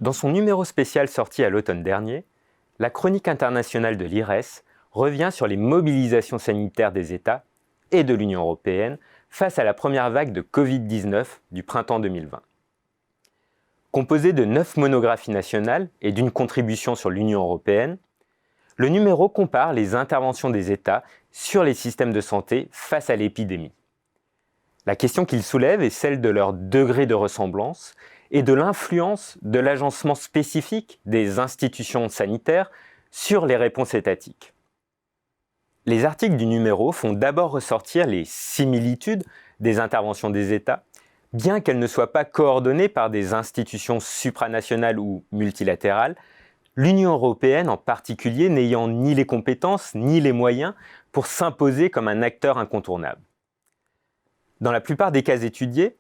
Dans son numéro spécial sorti à l'automne dernier, la chronique internationale de l'IRES revient sur les mobilisations sanitaires des États et de l'Union européenne face à la première vague de Covid-19 du printemps 2020. Composé de 9 monographies nationales et d'une contribution sur l'Union européenne, le numéro compare les interventions des États sur les systèmes de santé face à l'épidémie. La question qu'il soulève est celle de leur degré de ressemblance et de l'influence de l'agencement spécifique des institutions sanitaires sur les réponses étatiques. Les articles du numéro font d'abord ressortir les similitudes des interventions des États, bien qu'elles ne soient pas coordonnées par des institutions supranationales ou multilatérales, l'Union européenne en particulier n'ayant ni les compétences ni les moyens pour s'imposer comme un acteur incontournable. Dans la plupart des cas étudiés,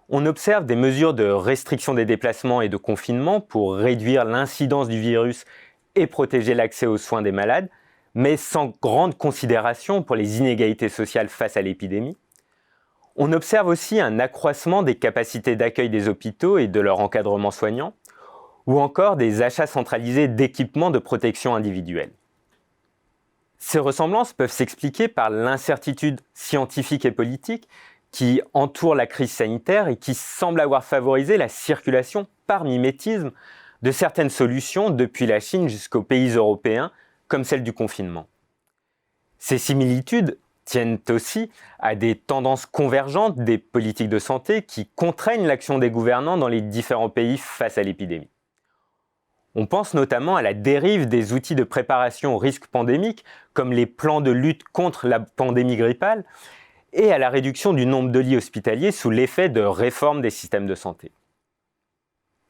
on observe des mesures de restriction des déplacements et de confinement pour réduire l'incidence du virus et protéger l'accès aux soins des malades, mais sans grande considération pour les inégalités sociales face à l'épidémie. On observe aussi un accroissement des capacités d'accueil des hôpitaux et de leur encadrement soignant, ou encore des achats centralisés d'équipements de protection individuelle. Ces ressemblances peuvent s'expliquer par l'incertitude scientifique et politique qui entoure la crise sanitaire et qui semble avoir favorisé la circulation par mimétisme de certaines solutions depuis la Chine jusqu'aux pays européens, comme celle du confinement. Ces similitudes tiennent aussi à des tendances convergentes des politiques de santé qui contraignent l'action des gouvernants dans les différents pays face à l'épidémie. On pense notamment à la dérive des outils de préparation au risque pandémique, comme les plans de lutte contre la pandémie grippale, et à la réduction du nombre de lits hospitaliers sous l'effet de réformes des systèmes de santé.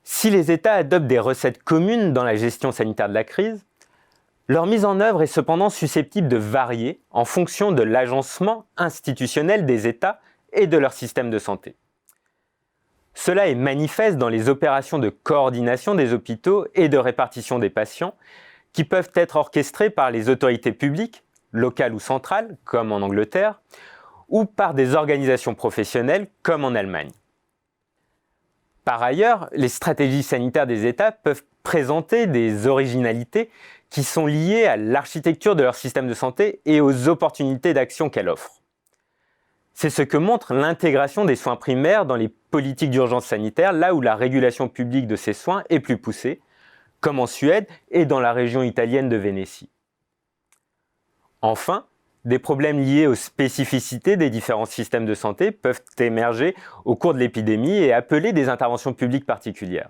Si les États adoptent des recettes communes dans la gestion sanitaire de la crise, leur mise en œuvre est cependant susceptible de varier en fonction de l'agencement institutionnel des États et de leur système de santé. Cela est manifeste dans les opérations de coordination des hôpitaux et de répartition des patients qui peuvent être orchestrées par les autorités publiques, locales ou centrales, comme en Angleterre, ou par des organisations professionnelles, comme en Allemagne. Par ailleurs, les stratégies sanitaires des États peuvent présenter des originalités qui sont liées à l'architecture de leur système de santé et aux opportunités d'action qu'elle offre. C'est ce que montre l'intégration des soins primaires dans les politiques d'urgence sanitaire, là où la régulation publique de ces soins est plus poussée, comme en Suède et dans la région italienne de Vénétie. Enfin, des problèmes liés aux spécificités des différents systèmes de santé peuvent émerger au cours de l'épidémie et appeler des interventions publiques particulières.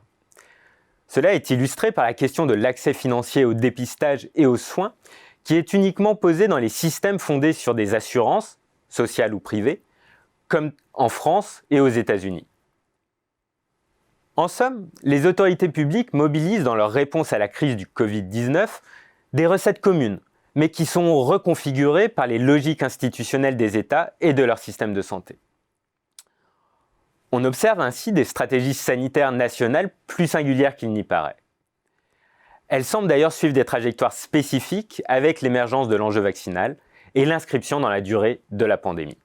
Cela est illustré par la question de l'accès financier au dépistage et aux soins, qui est uniquement posée dans les systèmes fondés sur des assurances, sociales ou privées, comme en France et aux États-Unis. En somme, les autorités publiques mobilisent dans leur réponse à la crise du Covid-19 des recettes communes, mais qui sont reconfigurées par les logiques institutionnelles des États et de leur système de santé. On observe ainsi des stratégies sanitaires nationales plus singulières qu'il n'y paraît. Elles semblent d'ailleurs suivre des trajectoires spécifiques avec l'émergence de l'enjeu vaccinal et l'inscription dans la durée de la pandémie.